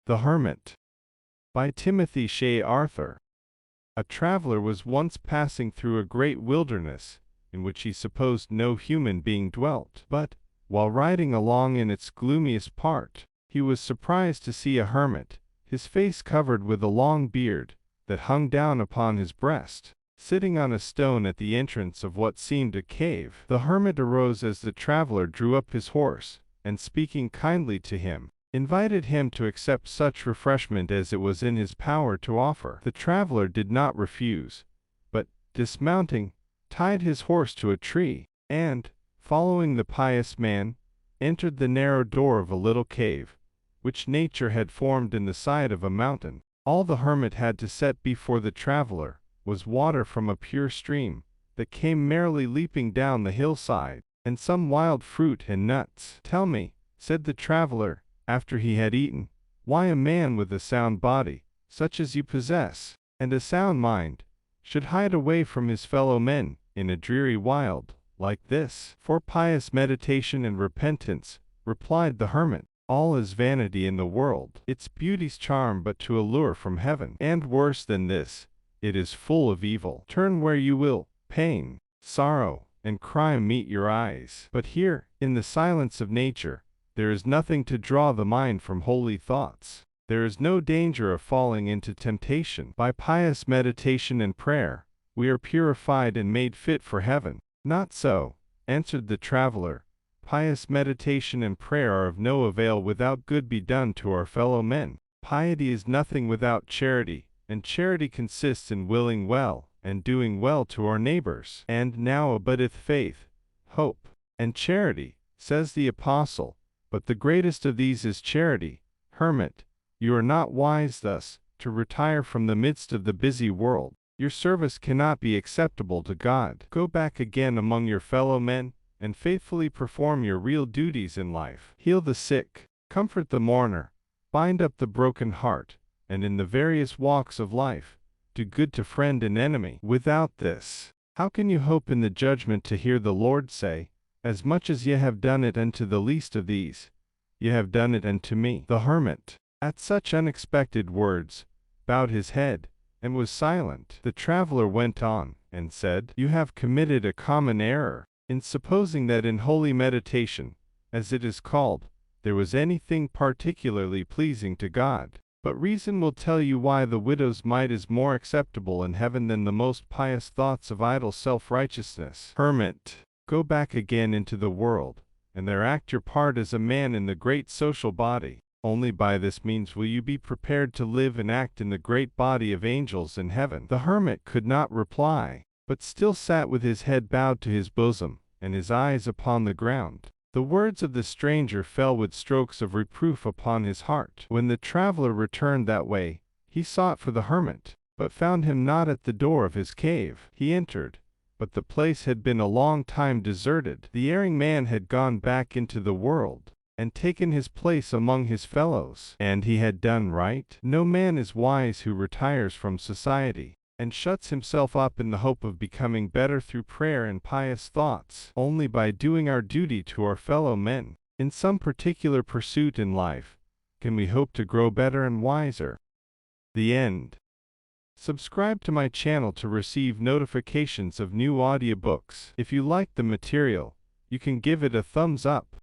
The Hermit by Timothy Shay Arthur. A traveler was once passing through a great wilderness, in which he supposed no human being dwelt. But, while riding along in its gloomiest part, he was surprised to see a hermit, his face covered with a long beard, that hung down upon his breast, sitting on a stone at the entrance of what seemed a cave. The hermit arose as the traveler drew up his horse, and speaking kindly to him, invited him to accept such refreshment as it was in his power to offer. The traveler did not refuse, but, dismounting, tied his horse to a tree, and, following the pious man, entered the narrow door of a little cave, which nature had formed in the side of a mountain. All the hermit had to set before the traveler was water from a pure stream, that came merrily leaping down the hillside, and some wild fruit and nuts. "Tell me," said the traveler, after he had eaten, "why a man with a sound body, such as you possess, and a sound mind, should hide away from his fellow men, in a dreary wild, like this?" "For pious meditation and repentance," replied the hermit. "All is vanity in the world, its beauty's charm but to allure from heaven. And worse than this, it is full of evil. Turn where you will, pain, sorrow, and crime meet your eyes. But here, in the silence of nature, there is nothing to draw the mind from holy thoughts. There is no danger of falling into temptation. By pious meditation and prayer, we are purified and made fit for heaven." "Not so," answered the traveler. "Pious meditation and prayer are of no avail without good be done to our fellow men. Piety is nothing without charity, and charity consists in willing well, and doing well to our neighbors. And now abideth faith, hope, and charity, says the apostle, but the greatest of these is charity. Hermit, you are not wise thus to retire from the midst of the busy world. Your service cannot be acceptable to God. Go back again among your fellow men, and faithfully perform your real duties in life. Heal the sick, comfort the mourner, bind up the broken heart, and in the various walks of life, do good to friend and enemy. Without this, how can you hope in the judgment to hear the Lord say, 'As much as ye have done it unto the least of these, ye have done it unto me'?" The hermit, at such unexpected words, bowed his head, and was silent. The traveler went on, and said, "You have committed a common error, in supposing that in holy meditation, as it is called, there was anything particularly pleasing to God. But reason will tell you why the widow's mite is more acceptable in heaven than the most pious thoughts of idle self-righteousness. Hermit, go back again into the world, and there act your part as a man in the great social body. Only by this means will you be prepared to live and act in the great body of angels in heaven." The hermit could not reply, but still sat with his head bowed to his bosom, and his eyes upon the ground. The words of the stranger fell with strokes of reproof upon his heart. When the traveler returned that way, he sought for the hermit, but found him not at the door of his cave. He entered, but the place had been a long time deserted. The erring man had gone back into the world, and taken his place among his fellows. And he had done right. No man is wise who retires from society, and shuts himself up in the hope of becoming better through prayer and pious thoughts. Only by doing our duty to our fellow men, in some particular pursuit in life, can we hope to grow better and wiser. The end. Subscribe to my channel to receive notifications of new audiobooks. If you like the material, you can give it a thumbs up,